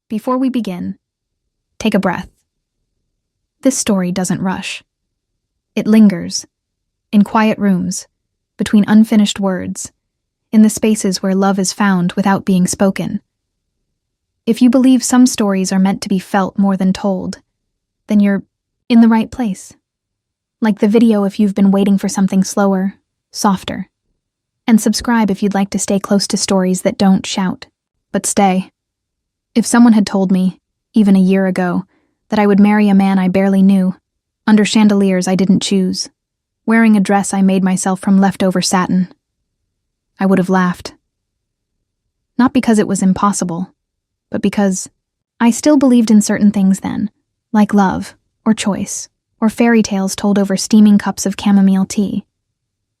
Before we begin, take a breath. This story doesn't rush. It lingers, in quiet rooms, between unfinished words, in the spaces where love is found without being spoken. If you believe some stories are meant to be felt more than told, then you're in the right place. Like the video if you've been waiting for something slower, softer. And subscribe if you'd like to stay close to stories that don't shout, but stay. If someone had told me, even a year ago, that I would marry a man I barely knew, under chandeliers I didn't choose, wearing a dress I made myself from leftover satin, I would have laughed. Not because it was impossible, but because I still believed in certain things then, like love, or choice, or fairy tales told over steaming cups of chamomile tea.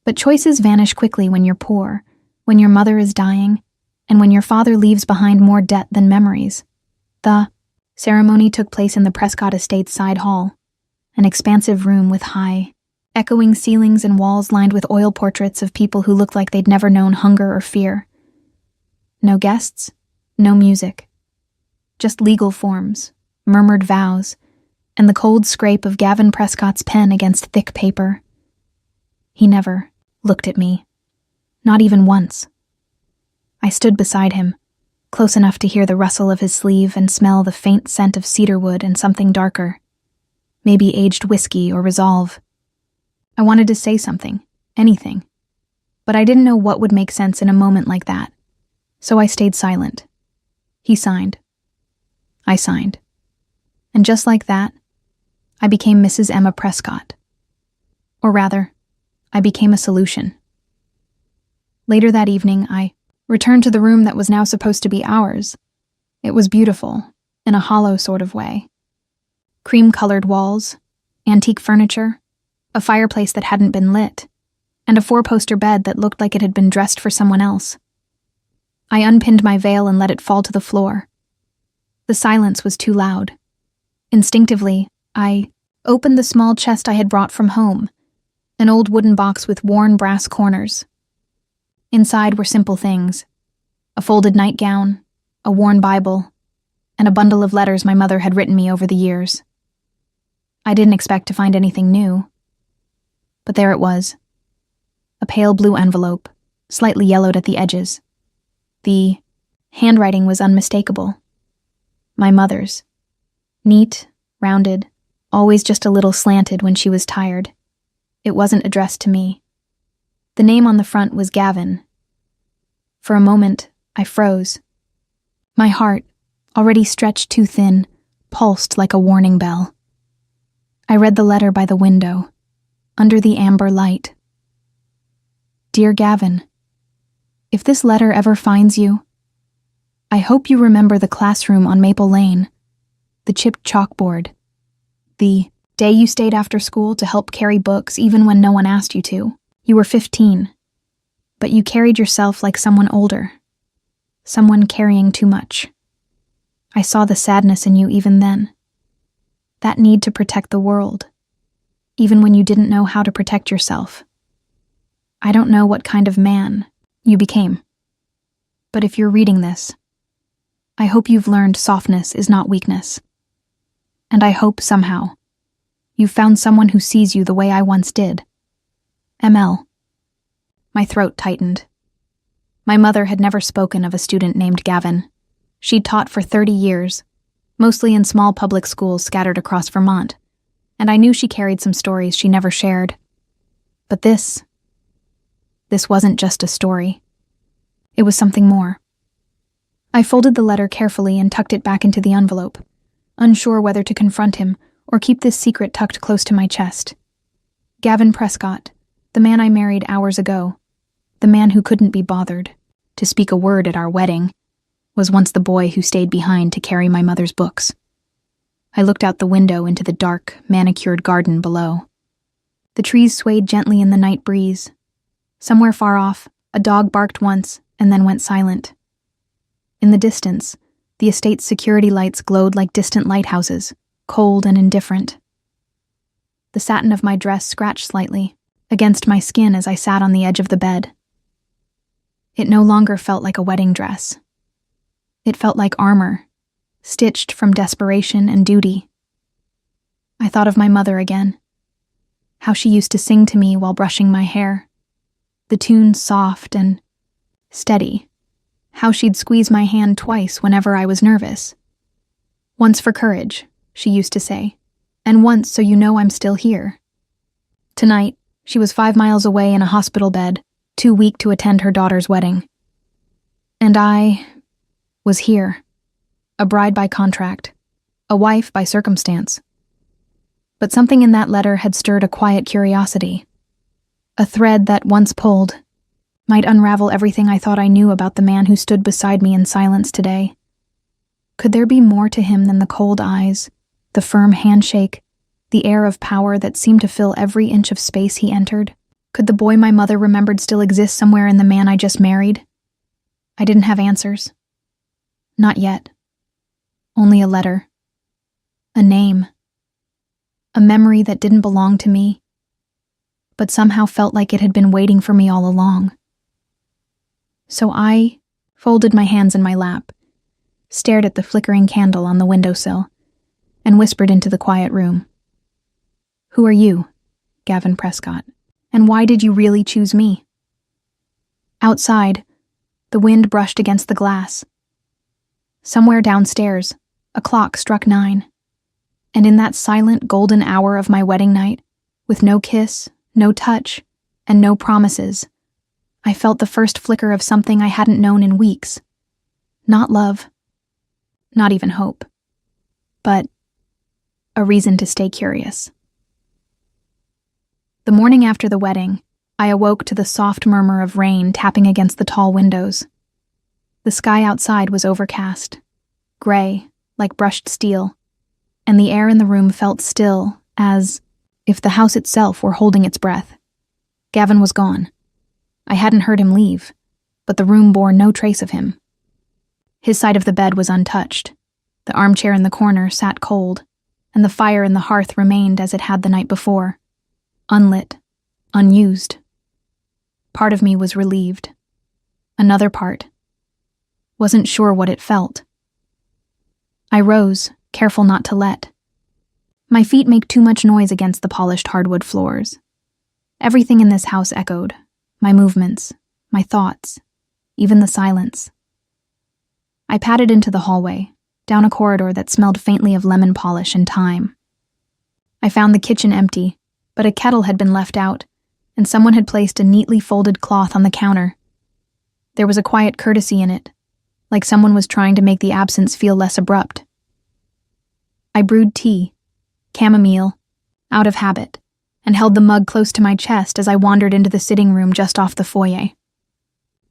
But choices vanish quickly when you're poor, when your mother is dying, and when your father leaves behind more debt than memories. The ceremony took place in the Prescott Estate's side hall, an expansive room with high, echoing ceilings and walls lined with oil portraits of people who looked like they'd never known hunger or fear. No guests, no music. Just legal forms, murmured vows, and the cold scrape of Gavin Prescott's pen against thick paper. He never looked at me, not even once. I stood beside him, close enough to hear the rustle of his sleeve and smell the faint scent of cedarwood and something darker, maybe aged whiskey or resolve. I wanted to say something, anything, but I didn't know what would make sense in a moment like that, so I stayed silent. He signed. I signed. And just like that, I became Mrs. Emma Prescott. Or rather, I became a solution. Later that evening, I returned to the room that was now supposed to be ours. It was beautiful, in a hollow sort of way. Cream-colored walls, antique furniture, a fireplace that hadn't been lit, and a four-poster bed that looked like it had been dressed for someone else. I unpinned my veil and let it fall to the floor. The silence was too loud. Instinctively, I opened the small chest I had brought from home, an old wooden box with worn brass corners. Inside were simple things: a folded nightgown, a worn Bible, and a bundle of letters my mother had written me over the years. I didn't expect to find anything new. But there it was. A pale blue envelope, slightly yellowed at the edges. The handwriting was unmistakable. My mother's. Neat, rounded, always just a little slanted when she was tired. It wasn't addressed to me. The name on the front was Gavin. For a moment, I froze. My heart, already stretched too thin, pulsed like a warning bell. I read the letter by the window, under the amber light. Dear Gavin, if this letter ever finds you, I hope you remember the classroom on Maple Lane, the chipped chalkboard, the day you stayed after school to help carry books even when no one asked you to. You were 15, but you carried yourself like someone older, someone carrying too much. I saw the sadness in you even then, that need to protect the world, even when you didn't know how to protect yourself. I don't know what kind of man you became, but if you're reading this, I hope you've learned softness is not weakness. And I hope, somehow, you've found someone who sees you the way I once did. ML. My throat tightened. My mother had never spoken of a student named Gavin. She'd taught for 30 years, mostly in small public schools scattered across Vermont, and I knew she carried some stories she never shared. But this wasn't just a story. It was something more. I folded the letter carefully and tucked it back into the envelope, unsure whether to confront him or keep this secret tucked close to my chest. Gavin Prescott, the man I married hours ago, the man who couldn't be bothered to speak a word at our wedding, was once the boy who stayed behind to carry my mother's books. I looked out the window into the dark, manicured garden below. The trees swayed gently in the night breeze. Somewhere far off, a dog barked once and then went silent. In the distance, the estate's security lights glowed like distant lighthouses, cold and indifferent. The satin of my dress scratched slightly against my skin as I sat on the edge of the bed. It no longer felt like a wedding dress. It felt like armor, stitched from desperation and duty. I thought of my mother again, how she used to sing to me while brushing my hair, the tune soft and steady, how she'd squeeze my hand twice whenever I was nervous. Once for courage, she used to say, and once so you know I'm still here. Tonight, she was 5 miles away in a hospital bed, too weak to attend her daughter's wedding. And I was here, a bride by contract, a wife by circumstance. But something in that letter had stirred a quiet curiosity. A thread that, once pulled, might unravel everything I thought I knew about the man who stood beside me in silence today. Could there be more to him than the cold eyes, the firm handshake, the air of power that seemed to fill every inch of space he entered? Could the boy my mother remembered still exist somewhere in the man I just married? I didn't have answers. Not yet. Only a letter. A name. A memory that didn't belong to me, but somehow felt like it had been waiting for me all along. So I folded my hands in my lap, stared at the flickering candle on the windowsill, and whispered into the quiet room. "Who are you, Gavin Prescott, and why did you really choose me?" Outside, the wind brushed against the glass. Somewhere downstairs, a clock struck 9, and in that silent golden hour of my wedding night, with no kiss, no touch, and no promises, I felt the first flicker of something I hadn't known in weeks. Not love, not even hope, but a reason to stay curious. The morning after the wedding, I awoke to the soft murmur of rain tapping against the tall windows. The sky outside was overcast, gray, like brushed steel, and the air in the room felt still, as if the house itself were holding its breath. Gavin was gone. I hadn't heard him leave, but the room bore no trace of him. His side of the bed was untouched. The armchair in the corner sat cold, and the fire in the hearth remained as it had the night before, unlit, unused. Part of me was relieved. Another part wasn't sure what it felt. I rose, careful not to let. My feet make too much noise against the polished hardwood floors. Everything in this house echoed, my movements, my thoughts, even the silence. I padded into the hallway, down a corridor that smelled faintly of lemon polish and thyme. I found the kitchen empty, but a kettle had been left out, and someone had placed a neatly folded cloth on the counter. There was a quiet courtesy in it, like someone was trying to make the absence feel less abrupt. I brewed tea, chamomile, out of habit, and held the mug close to my chest as I wandered into the sitting room just off the foyer.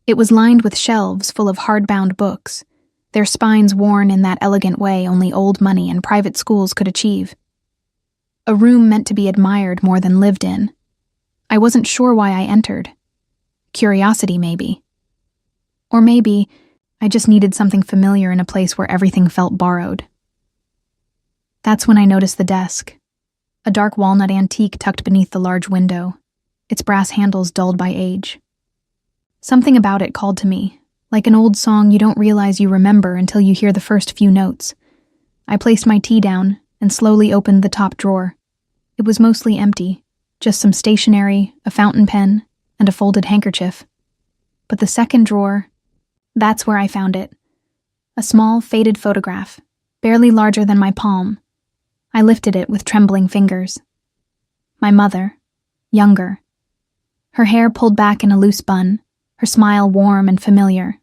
It was lined with shelves full of hardbound books, their spines worn in that elegant way only old money and private schools could achieve. A room meant to be admired more than lived in. I wasn't sure why I entered. Curiosity, maybe. Or maybe I just needed something familiar in a place where everything felt borrowed. That's when I noticed the desk. A dark walnut antique tucked beneath the large window, its brass handles dulled by age. Something about it called to me, like an old song you don't realize you remember until you hear the first few notes. I placed my tea down and slowly opened the top drawer. It was mostly empty, just some stationery, a fountain pen, and a folded handkerchief. But the second drawer, that's where I found it. A small, faded photograph, barely larger than my palm. I lifted it with trembling fingers. My mother, younger. Her hair pulled back in a loose bun, her smile warm and familiar.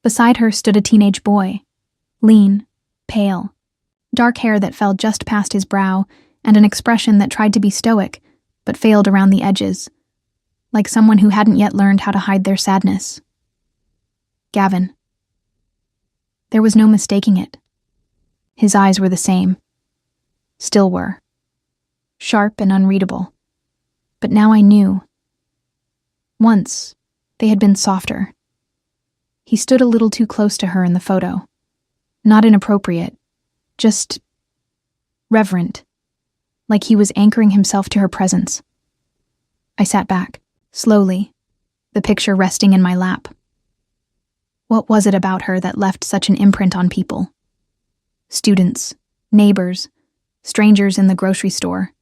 Beside her stood a teenage boy, lean, pale, dark hair that fell just past his brow, and an expression that tried to be stoic, but failed around the edges, like someone who hadn't yet learned how to hide their sadness. Gavin. There was no mistaking it. His eyes were the same. Still were. Sharp and unreadable. But now I knew. Once, they had been softer. He stood a little too close to her in the photo. Not inappropriate, just reverent, like he was anchoring himself to her presence. I sat back, slowly, the picture resting in my lap. What was it about her that left such an imprint on people? Students, neighbors, strangers in the grocery store.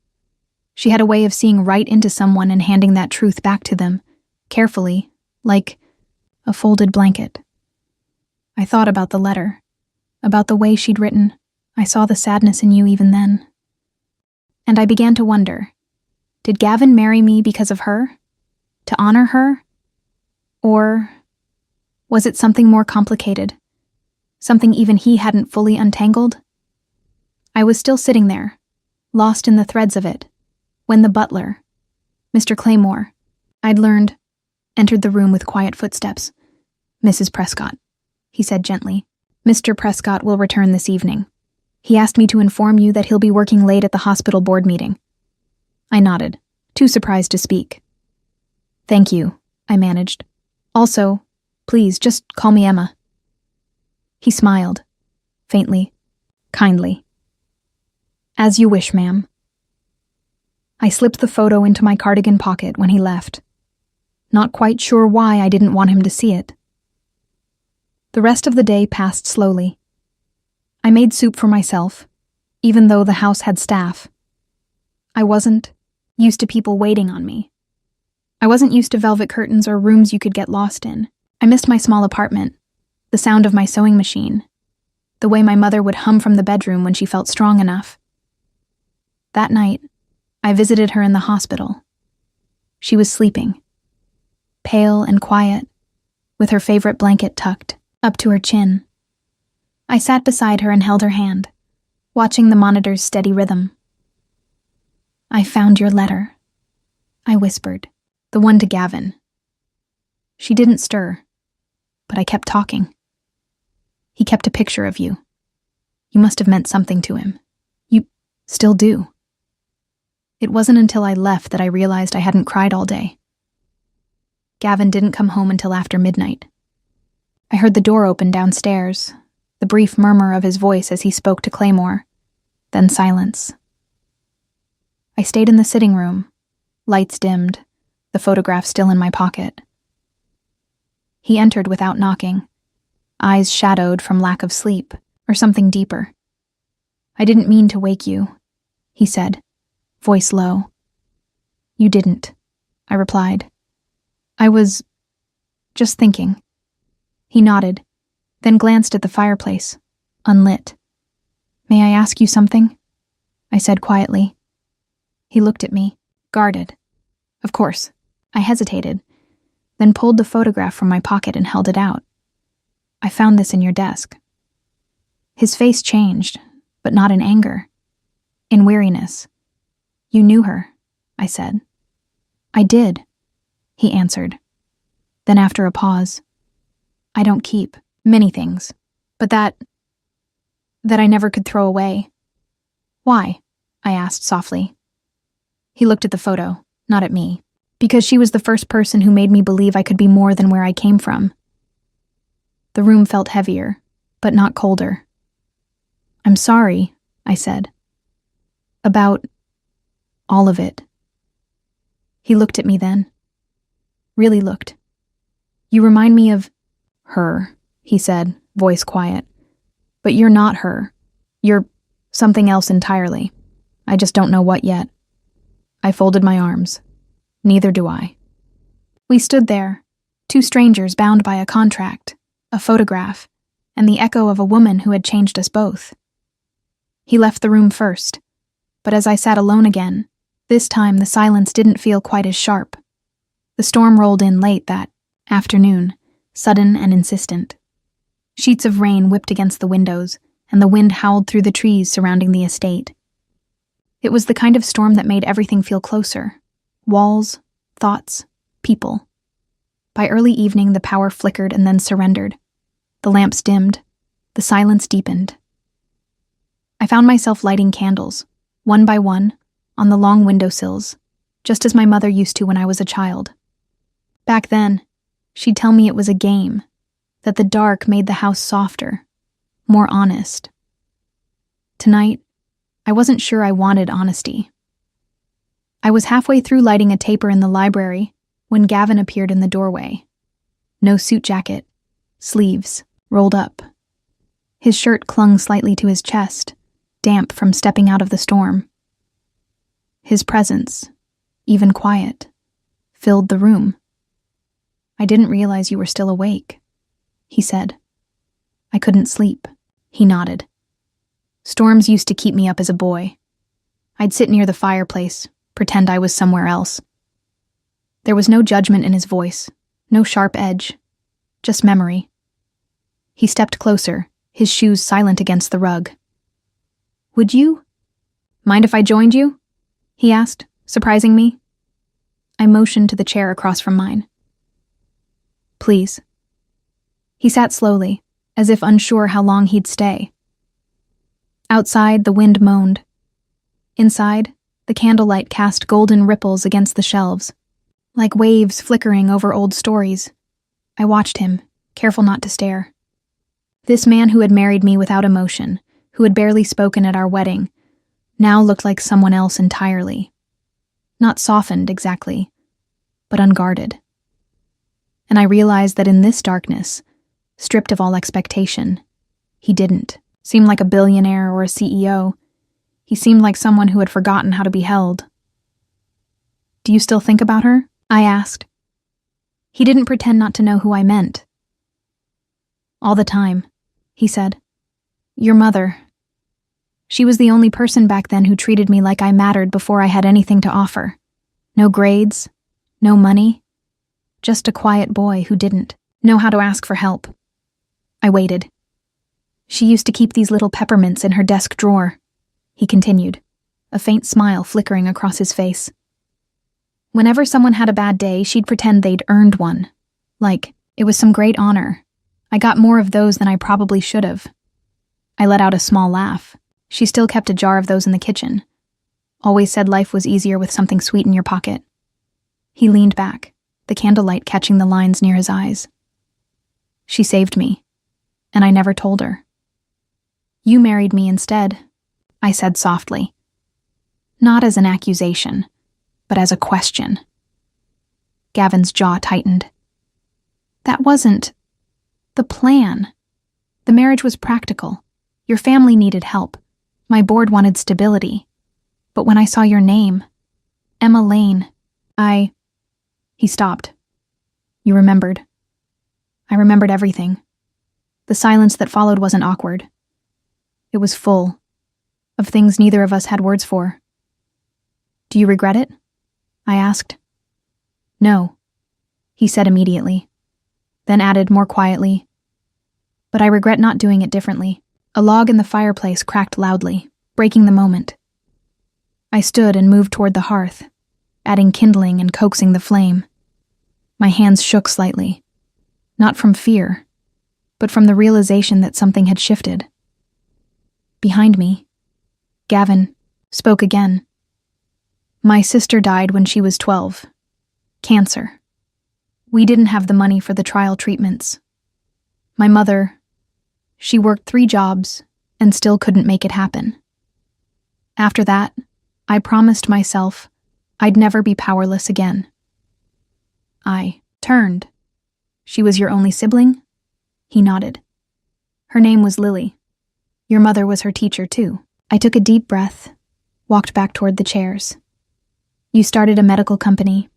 She had a way of seeing right into someone and handing that truth back to them, carefully, like a folded blanket. I thought about the letter, about the way she'd written. I saw the sadness in you even then. And I began to wonder, did Gavin marry me because of her? To honor her? Or was it something more complicated? Something even he hadn't fully untangled? I was still sitting there, lost in the threads of it, when the butler, Mr. Claymore, I'd learned, entered the room with quiet footsteps. "Mrs. Prescott," he said gently. "Mr. Prescott will return this evening. He asked me to inform you that he'll be working late at the hospital board meeting." I nodded, too surprised to speak. "Thank you," I managed. "Also, please, just call me Emma." He smiled, faintly, kindly. "As you wish, ma'am." I slipped the photo into my cardigan pocket when he left, not quite sure why I didn't want him to see it. The rest of the day passed slowly. I made soup for myself, even though the house had staff. I wasn't used to people waiting on me. I wasn't used to velvet curtains or rooms you could get lost in. I missed my small apartment, the sound of my sewing machine, the way my mother would hum from the bedroom when she felt strong enough. That night, I visited her in the hospital. She was sleeping, pale and quiet, with her favorite blanket tucked up to her chin. I sat beside her and held her hand, watching the monitor's steady rhythm. "I found your letter," I whispered, "the one to Gavin." She didn't stir, but I kept talking. "He kept a picture of you. You must have meant something to him. You still do." It wasn't until I left that I realized I hadn't cried all day. Gavin didn't come home until after midnight. I heard the door open downstairs, the brief murmur of his voice as he spoke to Claymore, then silence. I stayed in the sitting room, lights dimmed, the photograph still in my pocket. He entered without knocking, eyes shadowed from lack of sleep or something deeper. "I didn't mean to wake you," he said, voice low. "You didn't," I replied. "I was just thinking." He nodded, then glanced at the fireplace, unlit. "May I ask you something?" I said quietly. He looked at me, guarded. "Of course." I hesitated, then pulled the photograph from my pocket and held it out. "I found this in your desk." His face changed, but not in anger, in weariness. "You knew her," I said. "I did," he answered. Then after a pause, "I don't keep many things, but that I never could throw away." "Why?" I asked softly. He looked at the photo, not at me, because she was the first person who made me believe I could be more than where I came from. The room felt heavier, but not colder. "I'm sorry," I said. "About all of it." He looked at me then. Really looked. "You remind me of her," he said, voice quiet. "But you're not her. You're something else entirely. I just don't know what yet." I folded my arms. "Neither do I." We stood there, two strangers bound by a contract, a photograph, and the echo of a woman who had changed us both. He left the room first, but as I sat alone again, this time the silence didn't feel quite as sharp. The storm rolled in late that afternoon, sudden and insistent. Sheets of rain whipped against the windows, and the wind howled through the trees surrounding the estate. It was the kind of storm that made everything feel closer. Walls, thoughts, people. By early evening, the power flickered and then surrendered. The lamps dimmed. The silence deepened. I found myself lighting candles, one by one, on the long windowsills, just as my mother used to when I was a child. Back then, she'd tell me it was a game, that the dark made the house softer, more honest. Tonight, I wasn't sure I wanted honesty. I was halfway through lighting a taper in the library when Gavin appeared in the doorway. No suit jacket, sleeves rolled up. His shirt clung slightly to his chest, damp from stepping out of the storm. His presence, even quiet, filled the room. "I didn't realize you were still awake," he said. "I couldn't sleep." He nodded. "Storms used to keep me up as a boy. I'd sit near the fireplace, pretend I was somewhere else." There was no judgment in his voice, no sharp edge, just memory. He stepped closer, his shoes silent against the rug. "Would you mind if I joined you?" he asked, surprising me. I motioned to the chair across from mine. "Please." He sat slowly, as if unsure how long he'd stay. Outside, the wind moaned. Inside, the candlelight cast golden ripples against the shelves, like waves flickering over old stories. I watched him, careful not to stare. This man who had married me without emotion, who had barely spoken at our wedding, now looked like someone else entirely. Not softened, exactly, but unguarded. And I realized that in this darkness, stripped of all expectation, he didn't seem like a billionaire or a CEO. He seemed like someone who had forgotten how to be held. "Do you still think about her?" I asked. He didn't pretend not to know who I meant. "All the time," he said. "Your mother. She was the only person back then who treated me like I mattered before I had anything to offer. No grades, no money, just a quiet boy who didn't know how to ask for help." I waited. "She used to keep these little peppermints in her desk drawer," he continued, a faint smile flickering across his face. "Whenever someone had a bad day, she'd pretend they'd earned one, like it was some great honor. I got more of those than I probably should have." I let out a small laugh. She still kept a jar of those in the kitchen. Always said life was easier with something sweet in your pocket. He leaned back, the candlelight catching the lines near his eyes. "She saved me, and I never told her." "You married me instead," I said softly. Not as an accusation, but as a question. Gavin's jaw tightened. "That wasn't the plan. The marriage was practical. Your family needed help. My board wanted stability. But when I saw your name, Emma Lane, He stopped. "You remembered." I remembered everything. The silence that followed wasn't awkward. It was full, of things neither of us had words for. "Do you regret it?" I asked. "No," he said immediately, then added more quietly, "But I regret not doing it differently." A log in the fireplace cracked loudly, breaking the moment. I stood and moved toward the hearth, adding kindling and coaxing the flame. My hands shook slightly, not from fear, but from the realization that something had shifted. Behind me, Gavin spoke again. "My sister died when she was 12. Cancer. We didn't have the money for the trial treatments. My mother, she worked 3 jobs and still couldn't make it happen. After that, I promised myself I'd never be powerless again." I turned. "She was your only sibling?" He nodded. "Her name was Lily. Your mother was her teacher too." I took a deep breath, walked back toward the chairs. "You started a medical company."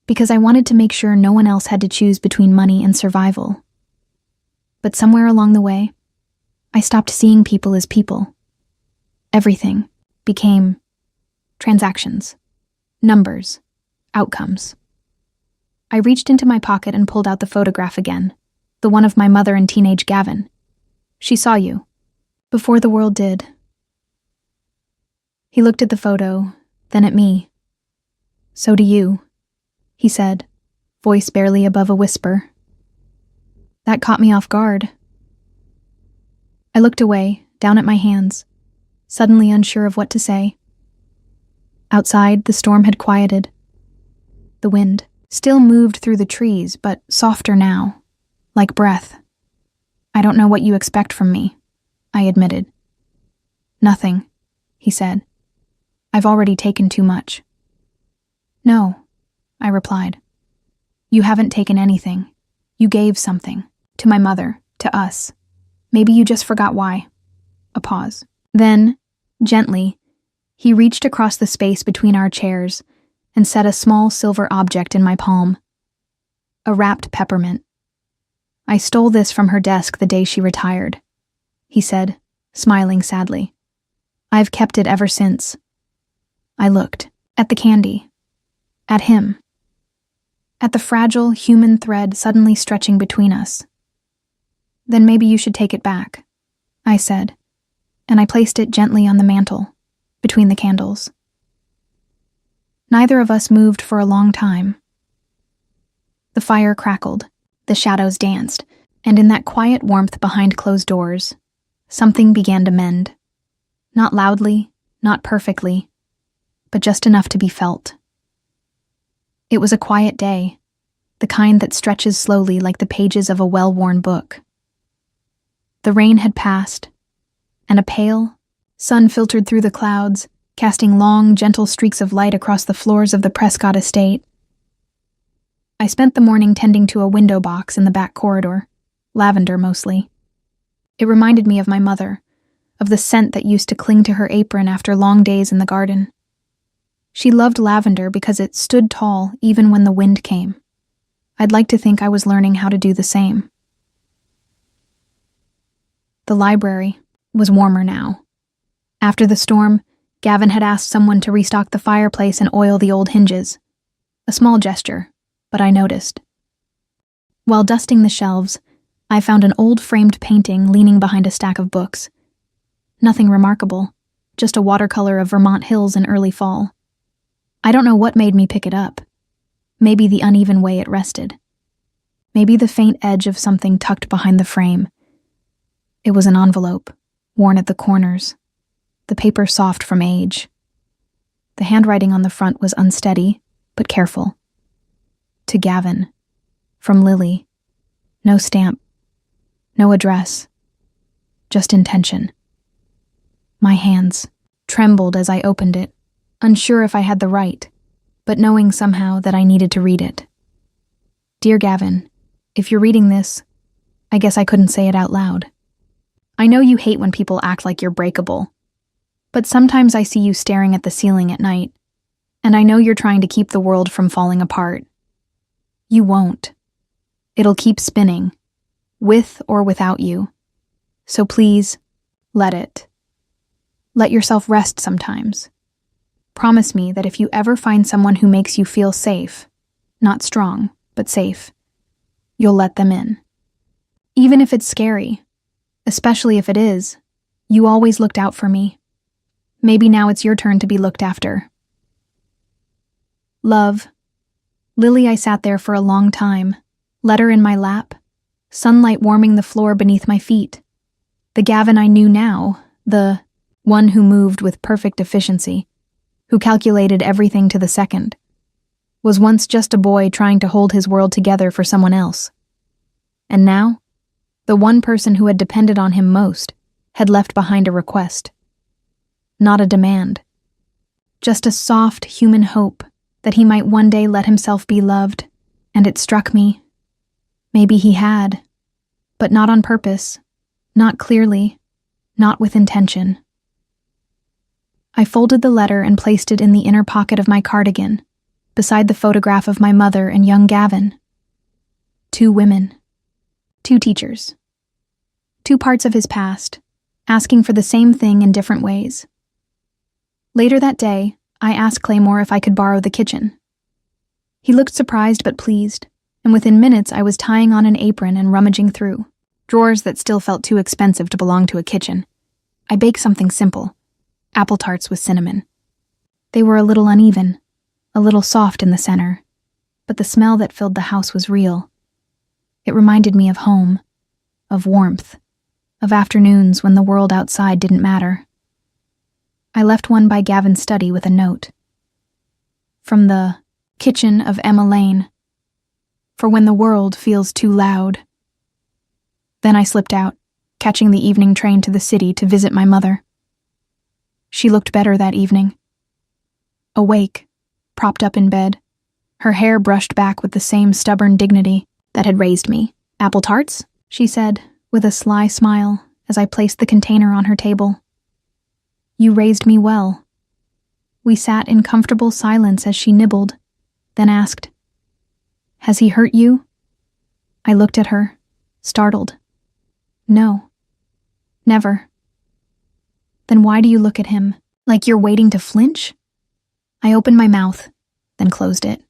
"Because I wanted to make sure no one else had to choose between money and survival. But somewhere along the way, I stopped seeing people as people. Everything became transactions, numbers, outcomes." I reached into my pocket and pulled out the photograph again, the one of my mother and teenage Gavin. "She saw you. Before the world did." He looked at the photo, then at me. "So do you," he said, voice barely above a whisper. That caught me off guard. I looked away, down at my hands, suddenly unsure of what to say. Outside, the storm had quieted. The wind still moved through the trees, but softer now, like breath. "I don't know what you expect from me," I admitted. "Nothing," he said. "I've already taken too much." "No," I replied. "You haven't taken anything. You gave something. To my mother, to us. Maybe you just forgot why. A pause. Then, gently, he reached across the space between our chairs and set a small silver object in my palm. A wrapped peppermint. I stole this from her desk the day she retired, he said, smiling sadly. I've kept it ever since. I looked at the candy, at him, at the fragile human thread suddenly stretching between us. Then maybe you should take it back, I said, and I placed it gently on the mantel, between the candles. Neither of us moved for a long time. The fire crackled, the shadows danced, and in that quiet warmth behind closed doors, something began to mend. Not loudly, not perfectly, but just enough to be felt. It was a quiet day, the kind that stretches slowly like the pages of a well-worn book. The rain had passed, and a pale sun filtered through the clouds, casting long, gentle streaks of light across the floors of the Prescott estate. I spent the morning tending to a window box in the back corridor, lavender mostly. It reminded me of my mother, of the scent that used to cling to her apron after long days in the garden. She loved lavender because it stood tall even when the wind came. I'd like to think I was learning how to do the same. The library was warmer now. After the storm, Gavin had asked someone to restock the fireplace and oil the old hinges. A small gesture, but I noticed. While dusting the shelves, I found an old framed painting leaning behind a stack of books. Nothing remarkable, just a watercolor of Vermont hills in early fall. I don't know what made me pick it up. Maybe the uneven way it rested. Maybe the faint edge of something tucked behind the frame. It was an envelope, worn at the corners, the paper soft from age. The handwriting on the front was unsteady, but careful. To Gavin. From Lily. No stamp. No address. Just intention. My hands trembled as I opened it, unsure if I had the right, but knowing somehow that I needed to read it. Dear Gavin, if you're reading this, I guess I couldn't say it out loud. I know you hate when people act like you're breakable, but sometimes I see you staring at the ceiling at night, and I know you're trying to keep the world from falling apart. You won't. It'll keep spinning, with or without you. So please, let it. Let yourself rest sometimes. Promise me that if you ever find someone who makes you feel safe, not strong, but safe, you'll let them in. Even if it's scary, especially if it is, you always looked out for me. Maybe now it's your turn to be looked after. Love. Lily. I sat there for a long time, letter in my lap, sunlight warming the floor beneath my feet. The Gavin I knew now, the one who moved with perfect efficiency, who calculated everything to the second, was once just a boy trying to hold his world together for someone else. And now, the one person who had depended on him most had left behind a request. Not a demand. Just a soft human hope that he might one day let himself be loved, and it struck me. Maybe he had, but not on purpose, not clearly, not with intention. I folded the letter and placed it in the inner pocket of my cardigan, beside the photograph of my mother and young Gavin. 2 women. 2 teachers. 2 parts of his past, asking for the same thing in different ways. Later that day, I asked Claymore if I could borrow the kitchen. He looked surprised but pleased, and within minutes I was tying on an apron and rummaging through drawers that still felt too expensive to belong to a kitchen. I baked something simple, apple tarts with cinnamon. They were a little uneven, a little soft in the center, but the smell that filled the house was real. It reminded me of home, of warmth, of afternoons when the world outside didn't matter. I left one by Gavin's study with a note. From the kitchen of Emma Lane, for when the world feels too loud. Then I slipped out, catching the evening train to the city to visit my mother. She looked better that evening. Awake, propped up in bed, her hair brushed back with the same stubborn dignity that had raised me. Apple tarts? She said, with a sly smile as I placed the container on her table. "You raised me well." We sat in comfortable silence as she nibbled, then asked, "Has he hurt you?" I looked at her, startled. "No. Never." "Then why do you look at him, like you're waiting to flinch?" I opened my mouth, then closed it.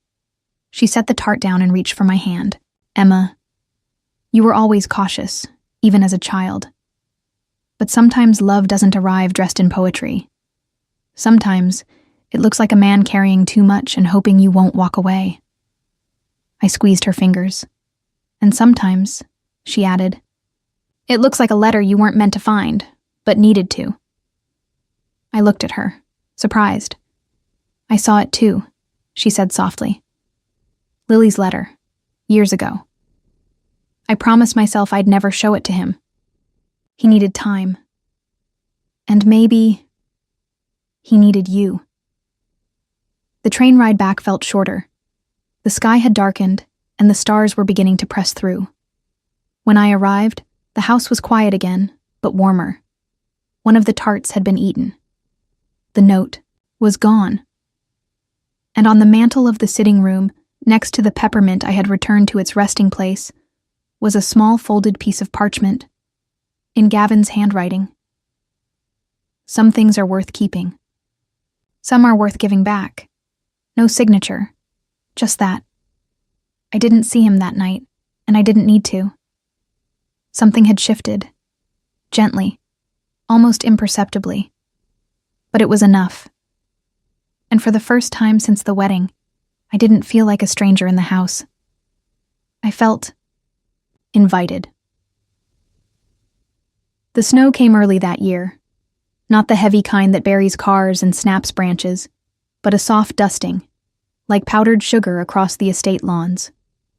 She set the tart down and reached for my hand. "Emma, you were always cautious, even as a child. But sometimes love doesn't arrive dressed in poetry. Sometimes it looks like a man carrying too much and hoping you won't walk away." I squeezed her fingers. "And sometimes," she added, "it looks like a letter you weren't meant to find, but needed to." I looked at her, surprised. "I saw it too," she said softly. "Lily's letter, years ago. I promised myself I'd never show it to him. He needed time. And maybe he needed you." The train ride back felt shorter. The sky had darkened, and the stars were beginning to press through. When I arrived, the house was quiet again, but warmer. One of the tarts had been eaten. The note was gone. And on the mantel of the sitting room, next to the peppermint I had returned to its resting place, was a small folded piece of parchment, in Gavin's handwriting. "Some things are worth keeping. Some are worth giving back. No signature, just that. I didn't see him that night, and I didn't need to. Something had shifted, gently, almost imperceptibly. But it was enough. And for the first time since the wedding, I didn't feel like a stranger in the house. I felt invited." The snow came early that year. Not the heavy kind that buries cars and snaps branches, but a soft dusting, like powdered sugar across the estate lawns.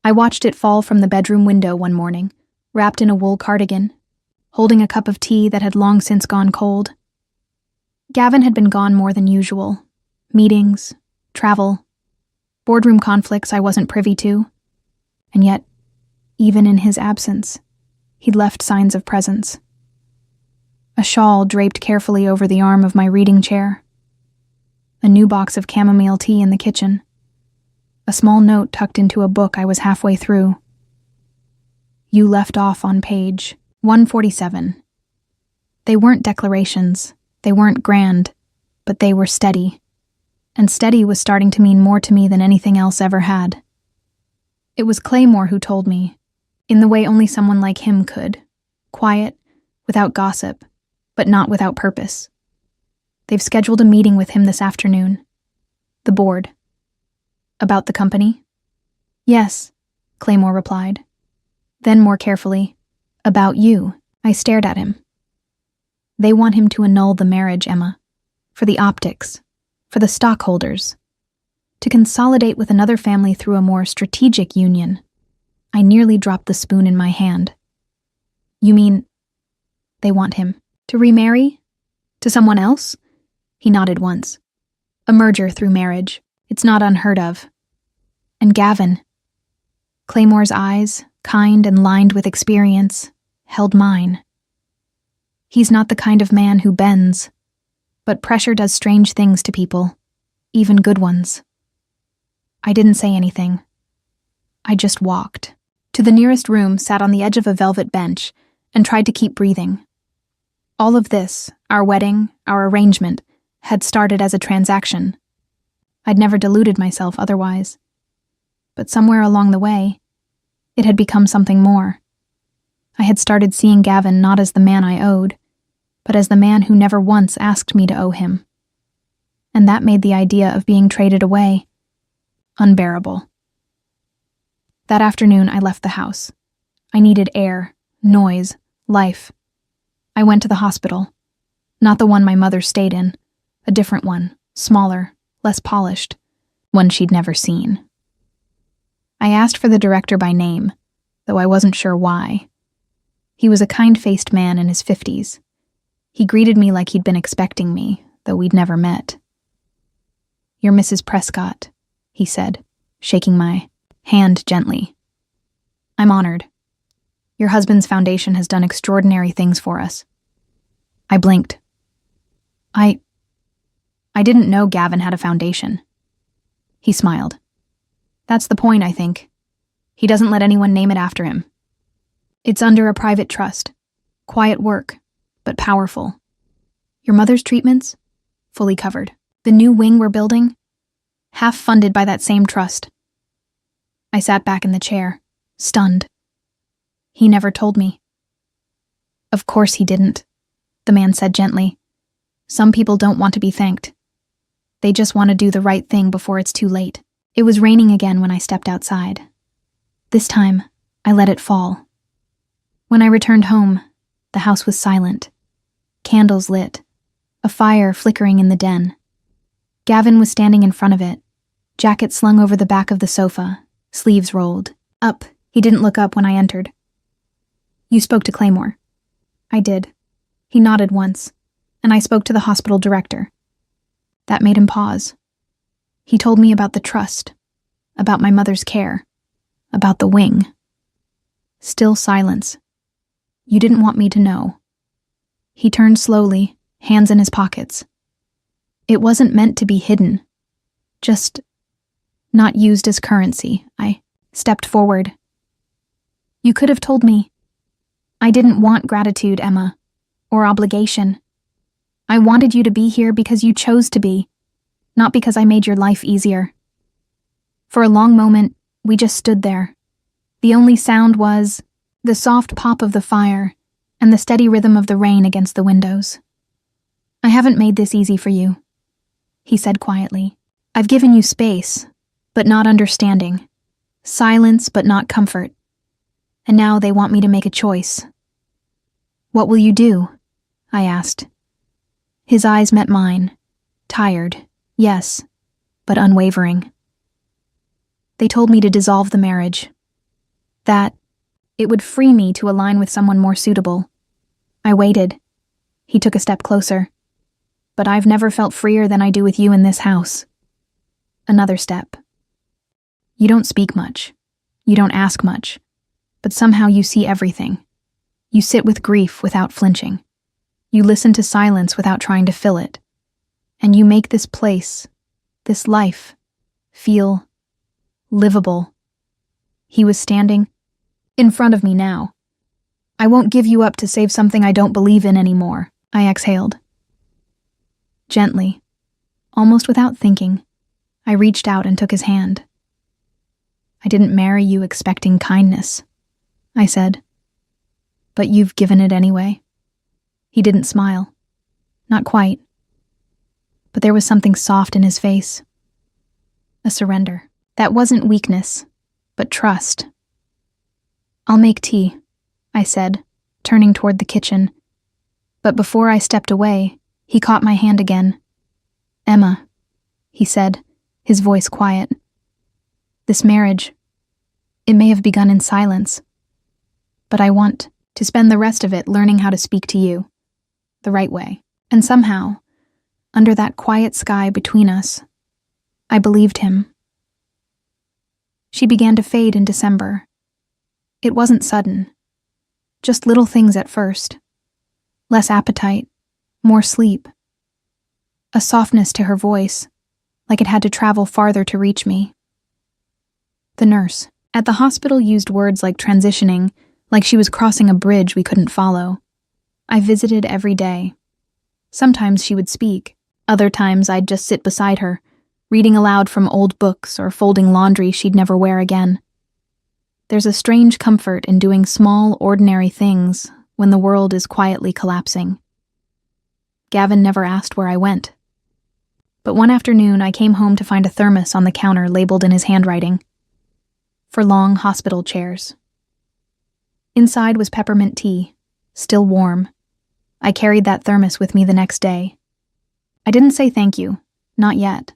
I watched it fall from the bedroom window one morning, wrapped in a wool cardigan, holding a cup of tea that had long since gone cold. Gavin had been gone more than usual. Meetings, travel, boardroom conflicts I wasn't privy to. And yet, even in his absence, he'd left signs of presence. A shawl draped carefully over the arm of my reading chair. A new box of chamomile tea in the kitchen. A small note tucked into a book I was halfway through. "You left off on page 147. They weren't declarations, they weren't grand, but they were steady. And steady was starting to mean more to me than anything else ever had. It was Claymore who told me, in the way only someone like him could. Quiet, without gossip, but not without purpose. They've scheduled a meeting with him this afternoon. The board." "About the company?" "Yes," Claymore replied. Then more carefully, "About you." I stared at him. "They want him to annul the marriage, Emma. For the optics. For the stockholders. To consolidate with another family through a more strategic union." I nearly dropped the spoon in my hand. "You mean they want him to remarry? To someone else?" He nodded once. "A merger through marriage. It's not unheard of. And Gavin." Claymore's eyes, kind and lined with experience, held mine. "He's not the kind of man who bends, but pressure does strange things to people, even good ones." I didn't say anything. I just walked to the nearest room, sat on the edge of a velvet bench, and tried to keep breathing. All of this, our wedding, our arrangement, had started as a transaction. I'd never deluded myself otherwise. But somewhere along the way, it had become something more. I had started seeing Gavin not as the man I owed, but as the man who never once asked me to owe him. And that made the idea of being traded away unbearable. That afternoon, I left the house. I needed air, noise, life. I went to the hospital. Not the one my mother stayed in, a different one, smaller, less polished, one she'd never seen. I asked for the director by name, though I wasn't sure why. He was a kind-faced man in his 50s. He greeted me like he'd been expecting me, though we'd never met. "You're Mrs. Prescott," he said, shaking my hand gently. "I'm honored." Your husband's foundation has done extraordinary things for us." I blinked. I didn't know Gavin had a foundation." He smiled. "That's the point, I think. He doesn't let anyone name it after him. It's under a private trust. Quiet work, but powerful. Your mother's treatments? Fully covered. The new wing we're building? Half funded by that same trust." I sat back in the chair, stunned. "He never told me." "Of course he didn't," the man said gently. "Some people don't want to be thanked. They just want to do the right thing before it's too late." It was raining again when I stepped outside. This time, I let it fall. When I returned home, the house was silent. Candles lit, a fire flickering in the den. Gavin was standing in front of it, jacket slung over the back of the sofa, sleeves rolled. Up, he didn't look up when I entered. "You spoke to Claymore." I did. He nodded once, and I spoke to the hospital director. That made him pause. He told me about the trust, about my mother's care, about the wing. Still silence. "You didn't want me to know." He turned slowly, hands in his pockets. "It wasn't meant to be hidden. Just not used as currency." I stepped forward. "You could have told me. I didn't want gratitude, Emma, or obligation. I wanted you to be here because you chose to be, not because I made your life easier." For a long moment, we just stood there. The only sound was the soft pop of the fire and the steady rhythm of the rain against the windows. "I haven't made this easy for you," he said quietly. "I've given you space, but not understanding. Silence, but not comfort. And now they want me to make a choice." "What will you do?" I asked. His eyes met mine, tired, yes, but unwavering. "They told me to dissolve the marriage. That it would free me to align with someone more suitable." I waited. He took a step closer. "But I've never felt freer than I do with you in this house." Another step. "You don't speak much. You don't ask much. But somehow you see everything. You sit with grief without flinching. You listen to silence without trying to fill it. And you make this place, this life, feel livable." He was standing in front of me now. "I won't give you up to save something I don't believe in anymore," I exhaled. Gently, almost without thinking, I reached out and took his hand. "I didn't marry you expecting kindness," I said. "But you've given it anyway." He didn't smile. Not quite. But there was something soft in his face. A surrender. That wasn't weakness, but trust. "I'll make tea," I said, turning toward the kitchen. But before I stepped away, he caught my hand again. "Emma," he said, his voice quiet. "This marriage, it may have begun in silence, but I want to spend the rest of it learning how to speak to you, the right way." And somehow, under that quiet sky between us, I believed him. She began to fade in December. It wasn't sudden. Just little things at first. Less appetite, more sleep. A softness to her voice, like it had to travel farther to reach me. The nurse at the hospital used words like transitioning, like she was crossing a bridge we couldn't follow. I visited every day. Sometimes she would speak. Other times I'd just sit beside her, reading aloud from old books or folding laundry she'd never wear again. There's a strange comfort in doing small, ordinary things when the world is quietly collapsing. Gavin never asked where I went. But one afternoon I came home to find a thermos on the counter labeled in his handwriting. For long hospital chairs. Inside was peppermint tea, still warm. I carried that thermos with me the next day. I didn't say thank you, not yet.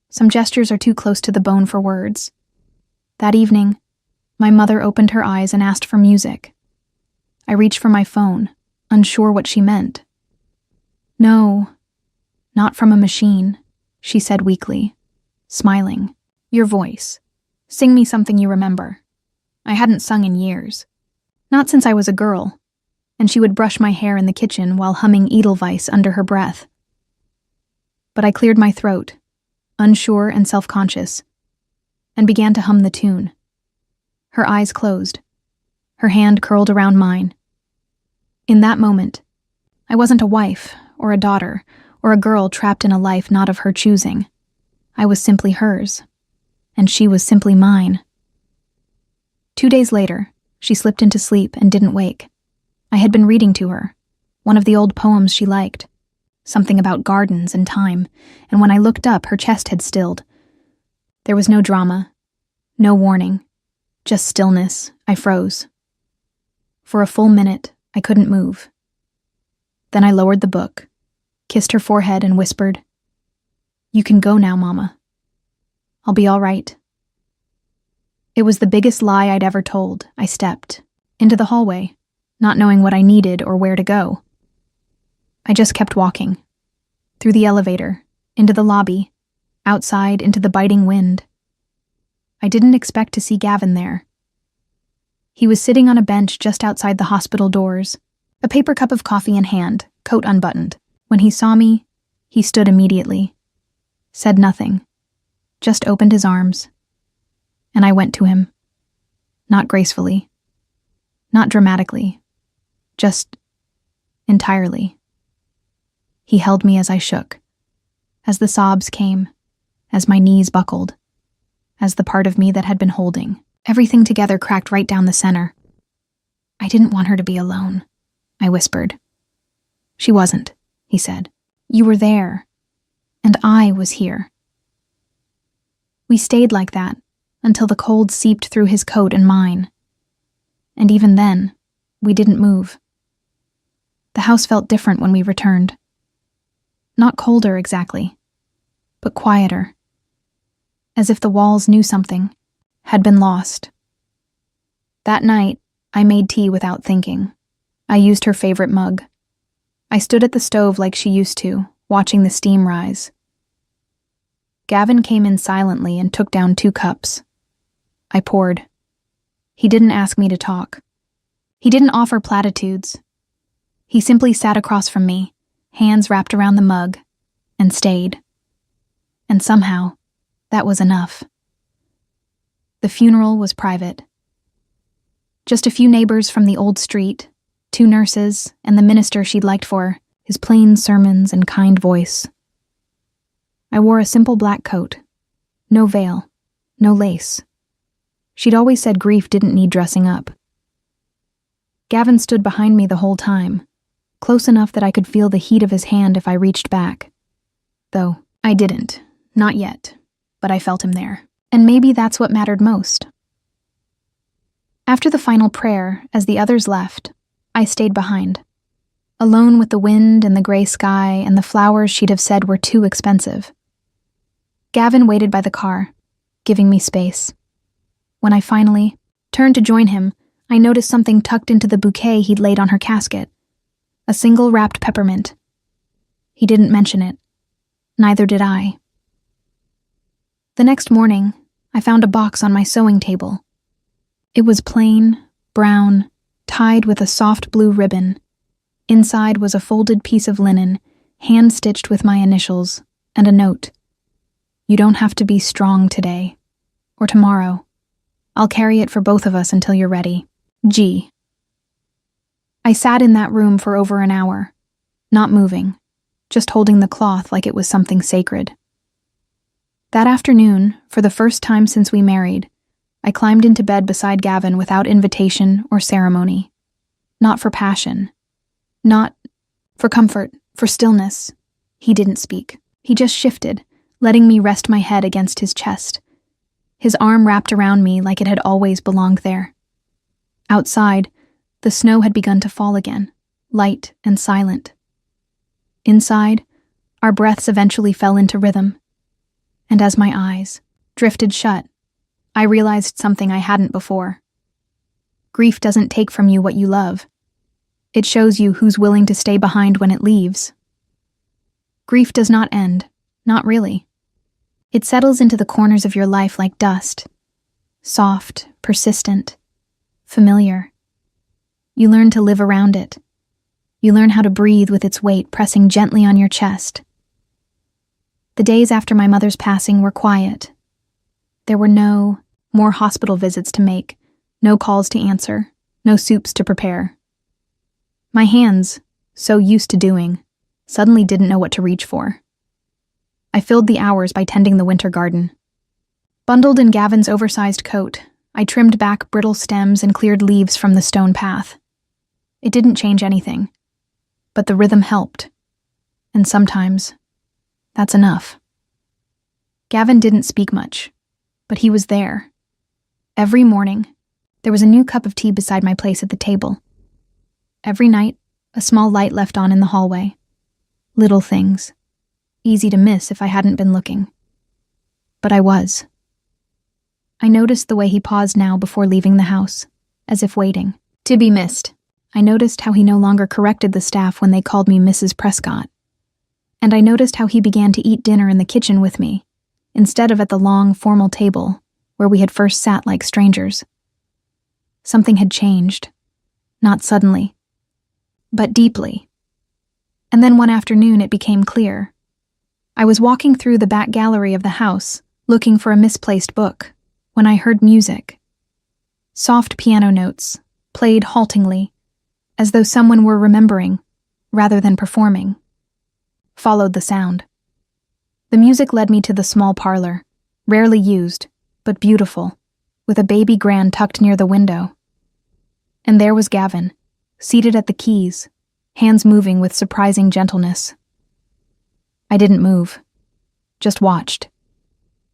Some gestures are too close to the bone for words. That evening, my mother opened her eyes and asked for music. I reached for my phone, unsure what she meant. "No, not from a machine," she said weakly, smiling. "Your voice. Sing me something you remember." I hadn't sung in years. Not since I was a girl, and she would brush my hair in the kitchen while humming Edelweiss under her breath. But I cleared my throat, unsure and self-conscious, and began to hum the tune. Her eyes closed, her hand curled around mine. In that moment, I wasn't a wife or a daughter or a girl trapped in a life not of her choosing. I was simply hers, and she was simply mine. 2 days later, she slipped into sleep and didn't wake. I had been reading to her, one of the old poems she liked, something about gardens and time, and when I looked up, her chest had stilled. There was no drama, no warning, just stillness. I froze. For a full minute, I couldn't move. Then I lowered the book, kissed her forehead, and whispered, "You can go now, Mama. I'll be all right." It was the biggest lie I'd ever told. I stepped into the hallway, not knowing what I needed or where to go. I just kept walking. Through the elevator, into the lobby, outside into the biting wind. I didn't expect to see Gavin there. He was sitting on a bench just outside the hospital doors, a paper cup of coffee in hand, coat unbuttoned. When he saw me, he stood immediately, said nothing, just opened his arms. And I went to him. Not gracefully, not dramatically, just entirely. He held me as I shook, as the sobs came, as my knees buckled, as the part of me that had been holding everything together cracked right down the center. "I didn't want her to be alone," I whispered. "She wasn't," he said. "You were there, and I was here." We stayed like that until the cold seeped through his coat and mine. And even then, we didn't move. The house felt different when we returned. Not colder exactly, but quieter. As if the walls knew something, had been lost. That night, I made tea without thinking. I used her favorite mug. I stood at the stove like she used to, watching the steam rise. Gavin came in silently and took down 2 cups. I poured. He didn't ask me to talk. He didn't offer platitudes. He simply sat across from me, hands wrapped around the mug, and stayed. And somehow, that was enough. The funeral was private. Just a few neighbors from the old street, 2 nurses, and the minister she'd liked for his plain sermons and kind voice. I wore a simple black coat. No veil, no lace. She'd always said grief didn't need dressing up. Gavin stood behind me the whole time, close enough that I could feel the heat of his hand if I reached back. Though I didn't, not yet, but I felt him there. And maybe that's what mattered most. After the final prayer, as the others left, I stayed behind, alone with the wind and the gray sky and the flowers she'd have said were too expensive. Gavin waited by the car, giving me space. When I finally turned to join him, I noticed something tucked into the bouquet he'd laid on her casket. A single wrapped peppermint. He didn't mention it. Neither did I. The next morning, I found a box on my sewing table. It was plain, brown, tied with a soft blue ribbon. Inside was a folded piece of linen, hand-stitched with my initials, and a note. "You don't have to be strong today, or tomorrow. I'll carry it for both of us until you're ready. G." I sat in that room for over an hour, not moving, just holding the cloth like it was something sacred. That afternoon, for the first time since we married, I climbed into bed beside Gavin without invitation or ceremony. Not for passion. Not for comfort, for stillness. He didn't speak. He just shifted, letting me rest my head against his chest. His arm wrapped around me like it had always belonged there. Outside, the snow had begun to fall again, light and silent. Inside, our breaths eventually fell into rhythm. And as my eyes drifted shut, I realized something I hadn't before. Grief doesn't take from you what you love. It shows you who's willing to stay behind when it leaves. Grief does not end, not really. It settles into the corners of your life like dust, soft, persistent, familiar. You learn to live around it. You learn how to breathe with its weight pressing gently on your chest. The days after my mother's passing were quiet. There were no more hospital visits to make, no calls to answer, no soups to prepare. My hands, so used to doing, suddenly didn't know what to reach for. I filled the hours by tending the winter garden. Bundled in Gavin's oversized coat, I trimmed back brittle stems and cleared leaves from the stone path. It didn't change anything, but the rhythm helped. And sometimes, that's enough. Gavin didn't speak much, but he was there. Every morning, there was a new cup of tea beside my place at the table. Every night, a small light left on in the hallway. Little things. Easy to miss if I hadn't been looking. But I was. I noticed the way he paused now before leaving the house, as if waiting. To be missed. I noticed how he no longer corrected the staff when they called me Mrs. Prescott. And I noticed how he began to eat dinner in the kitchen with me, instead of at the long, formal table where we had first sat like strangers. Something had changed. Not suddenly, but deeply. And then one afternoon it became clear. I was walking through the back gallery of the house, looking for a misplaced book, when I heard music. Soft piano notes, played haltingly, as though someone were remembering, rather than performing. Followed the sound. The music led me to the small parlor, rarely used, but beautiful, with a baby grand tucked near the window. And there was Gavin, seated at the keys, hands moving with surprising gentleness. I didn't move, just watched.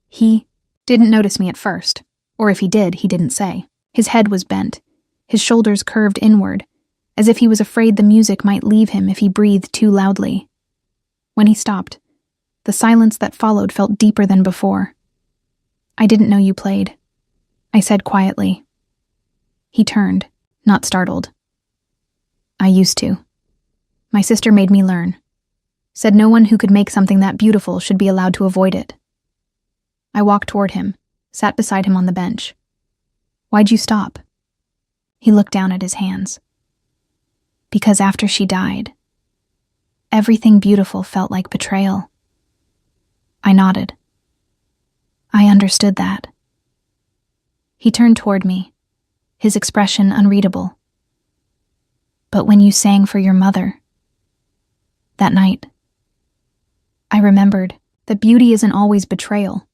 He didn't notice me at first, or if he did, he didn't say. His head was bent, his shoulders curved inward, as if he was afraid the music might leave him if he breathed too loudly. When he stopped, the silence that followed felt deeper than before. I didn't know you played, I said quietly. He turned, not startled. I used to. My sister made me learn. Said no one who could make something that beautiful should be allowed to avoid it. I walked toward him, sat beside him on the bench. Why'd you stop? He looked down at his hands. Because after she died, everything beautiful felt like betrayal. I nodded. I understood that. He turned toward me, his expression unreadable. But when you sang for your mother, that night, I remembered that beauty isn't always betrayal.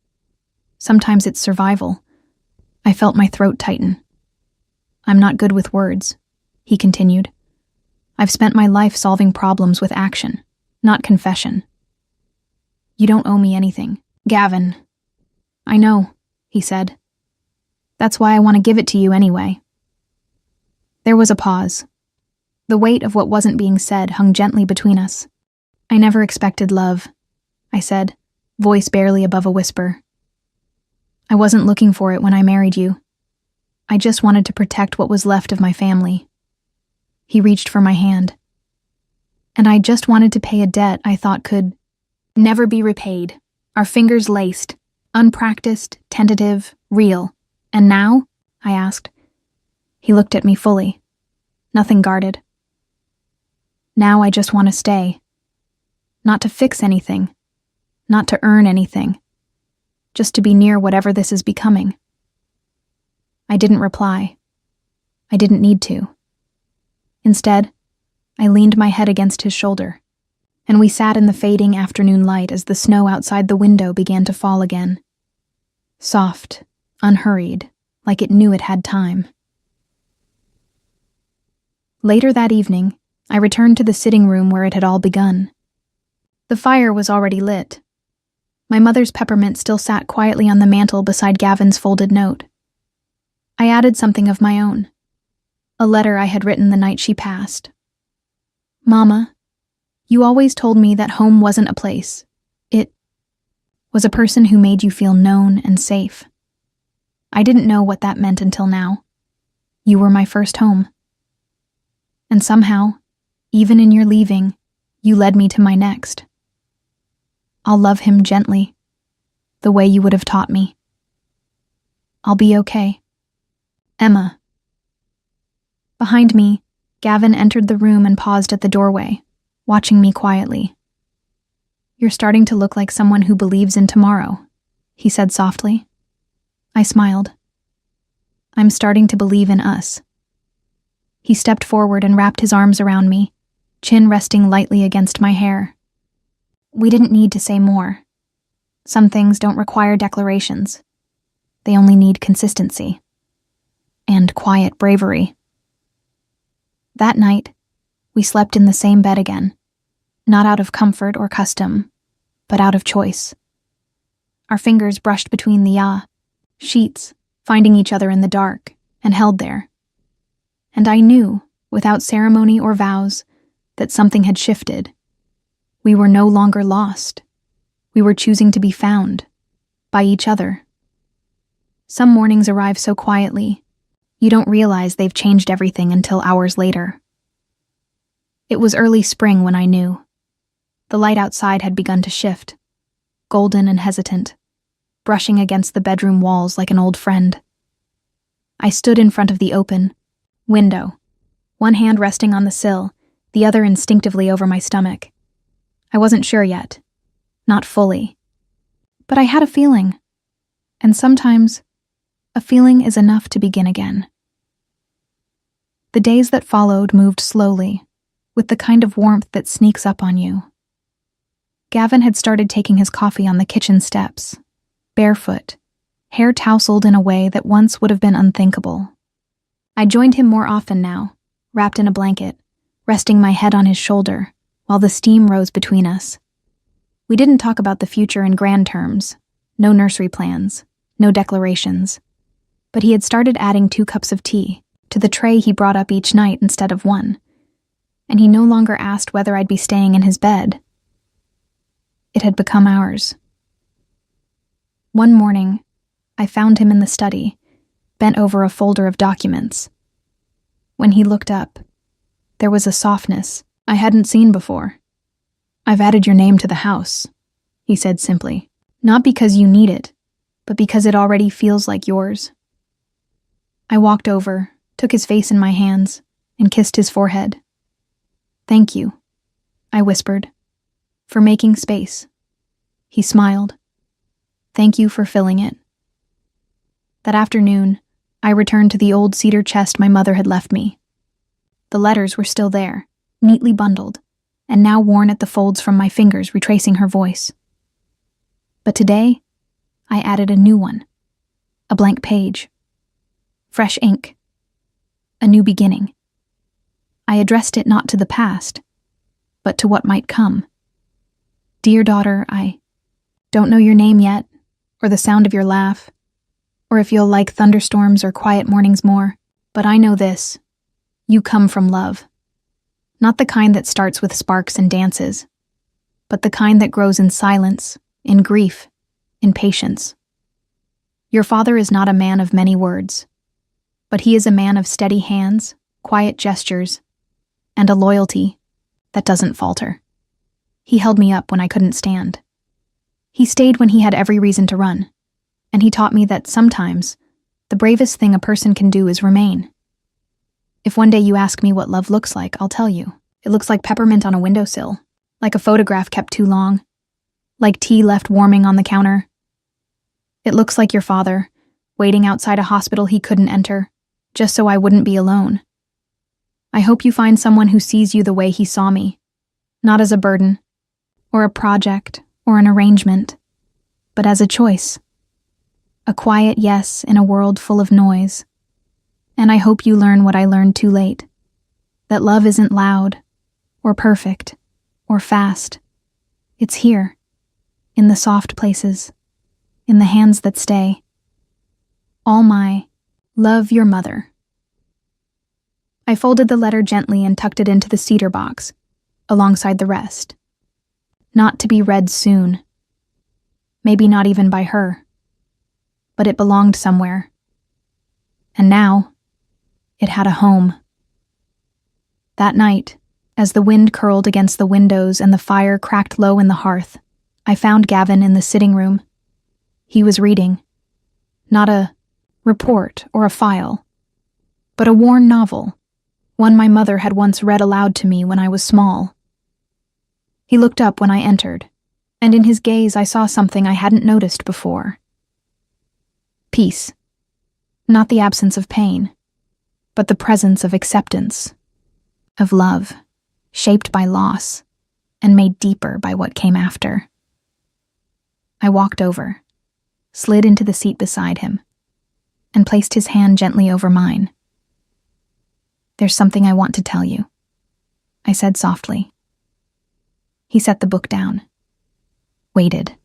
Sometimes it's survival. I felt my throat tighten. I'm not good with words, he continued. I've spent my life solving problems with action, not confession. You don't owe me anything, Gavin. I know, he said. That's why I want to give it to you anyway. There was a pause. The weight of what wasn't being said hung gently between us. I never expected love, I said, voice barely above a whisper. I wasn't looking for it when I married you. I just wanted to protect what was left of my family. He reached for my hand. And I just wanted to pay a debt I thought could never be repaid, our fingers laced, unpracticed, tentative, real. And now? I asked. He looked at me fully. Nothing guarded. Now I just want to stay. Not to fix anything. Not to earn anything. Just to be near whatever this is becoming. I didn't reply. I didn't need to. Instead, I leaned my head against his shoulder, and we sat in the fading afternoon light as the snow outside the window began to fall again. Soft, unhurried, like it knew it had time. Later that evening, I returned to the sitting room where it had all begun. The fire was already lit. My mother's peppermint still sat quietly on the mantel beside Gavin's folded note. I added something of my own, a letter I had written the night she passed. Mama, you always told me that home wasn't a place. It was a person who made you feel known and safe. I didn't know what that meant until now. You were my first home. And somehow, even in your leaving, you led me to my next. I'll love him gently, the way you would have taught me. I'll be okay. Emma. Behind me, Gavin entered the room and paused at the doorway, watching me quietly. "You're starting to look like someone who believes in tomorrow," he said softly. I smiled. "I'm starting to believe in us." He stepped forward and wrapped his arms around me, chin resting lightly against my hair. We didn't need to say more. Some things don't require declarations. They only need consistency. And quiet bravery. That night, we slept in the same bed again, not out of comfort or custom, but out of choice. Our fingers brushed between the sheets, finding each other in the dark, and held there. And I knew, without ceremony or vows, that something had shifted. We were no longer lost. We were choosing to be found, by each other. Some mornings arrive so quietly, you don't realize they've changed everything until hours later. It was early spring when I knew. The light outside had begun to shift, golden and hesitant, brushing against the bedroom walls like an old friend. I stood in front of the open window, one hand resting on the sill, the other instinctively over my stomach. I wasn't sure yet, not fully, but I had a feeling, and sometimes a feeling is enough to begin again. The days that followed moved slowly, with the kind of warmth that sneaks up on you. Gavin had started taking his coffee on the kitchen steps, barefoot, hair tousled in a way that once would have been unthinkable. I joined him more often now, wrapped in a blanket, resting my head on his shoulder, while the steam rose between us. We didn't talk about the future in grand terms, no nursery plans, no declarations. But he had started adding 2 cups of tea to the tray he brought up each night instead of 1, and he no longer asked whether I'd be staying in his bed. It had become ours. One morning, I found him in the study, bent over a folder of documents. When he looked up, there was a softness I hadn't seen before. "I've added your name to the house," he said simply. "Not because you need it, but because it already feels like yours." I walked over, took his face in my hands, and kissed his forehead. "Thank you," I whispered, "for making space." He smiled. "Thank you for filling it." That afternoon, I returned to the old cedar chest my mother had left me. The letters were still there, neatly bundled, and now worn at the folds from my fingers retracing her voice. But today, I added a new one, a blank page. Fresh ink. A new beginning. I addressed it not to the past, but to what might come. "Dear daughter, I don't know your name yet, or the sound of your laugh, or if you'll like thunderstorms or quiet mornings more, but I know this. You come from love. Not the kind that starts with sparks and dances, but the kind that grows in silence, in grief, in patience. Your father is not a man of many words, but he is a man of steady hands, quiet gestures, and a loyalty that doesn't falter. He held me up when I couldn't stand. He stayed when he had every reason to run, and he taught me that sometimes the bravest thing a person can do is remain. If one day you ask me what love looks like, I'll tell you. It looks like peppermint on a windowsill, like a photograph kept too long, like tea left warming on the counter. It looks like your father, waiting outside a hospital he couldn't enter, just so I wouldn't be alone. I hope you find someone who sees you the way he saw me, not as a burden, or a project, or an arrangement, but as a choice. A quiet yes in a world full of noise. And I hope you learn what I learned too late, that love isn't loud, or perfect, or fast. It's here, in the soft places, in the hands that stay. All my love, your mother. I folded the letter gently and tucked it into the cedar box, alongside the rest. Not to be read soon. Maybe not even by her. But it belonged somewhere. And now, it had a home. That night, as the wind curled against the windows and the fire cracked low in the hearth, I found Gavin in the sitting room. He was reading. Not a report or a file, but a worn novel, one my mother had once read aloud to me when I was small. He looked up when I entered, and in his gaze I saw something I hadn't noticed before. Peace. Not the absence of pain, but the presence of acceptance, of love, shaped by loss, and made deeper by what came after. I walked over, slid into the seat beside him, and placed his hand gently over mine. "There's something I want to tell you," I said softly. He set the book down, waited.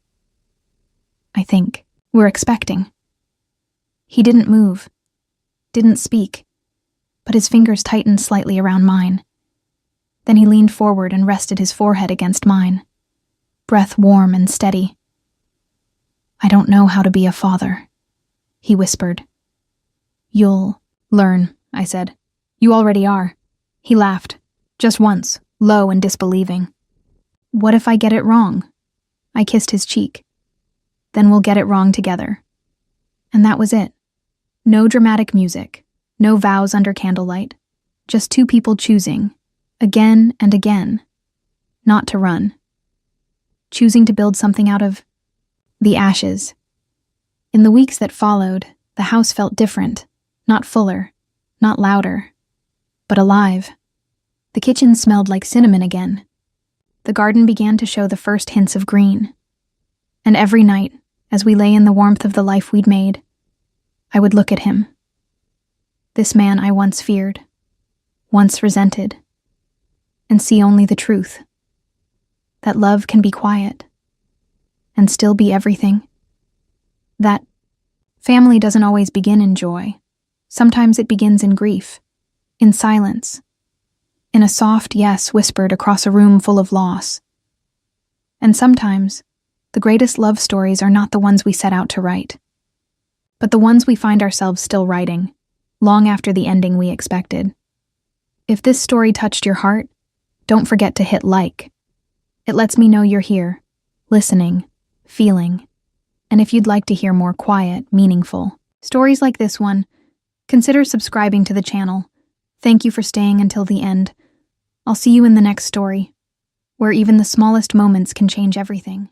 "I think we're expecting." He didn't move, didn't speak, but his fingers tightened slightly around mine. Then he leaned forward and rested his forehead against mine, breath warm and steady. "I don't know how to be a father," he whispered. "You'll learn," I said. "You already are." He laughed, just once, low and disbelieving. "What if I get it wrong?" I kissed his cheek. "Then we'll get it wrong together." And that was it. No dramatic music, no vows under candlelight, just two people choosing, again and again, not to run. Choosing to build something out of the ashes. In the weeks that followed, the house felt different, not fuller, not louder, but alive. The kitchen smelled like cinnamon again. The garden began to show the first hints of green. And every night, as we lay in the warmth of the life we'd made, I would look at him. This man I once feared, once resented, and see only the truth. That love can be quiet, and still be everything. That family doesn't always begin in joy. Sometimes it begins in grief, in silence, in a soft yes whispered across a room full of loss. And sometimes, the greatest love stories are not the ones we set out to write, but the ones we find ourselves still writing, long after the ending we expected. If this story touched your heart, don't forget to hit like. It lets me know you're here, listening, feeling, and if you'd like to hear more quiet, meaningful stories like this one, consider subscribing to the channel. Thank you for staying until the end. I'll see you in the next story, where even the smallest moments can change everything.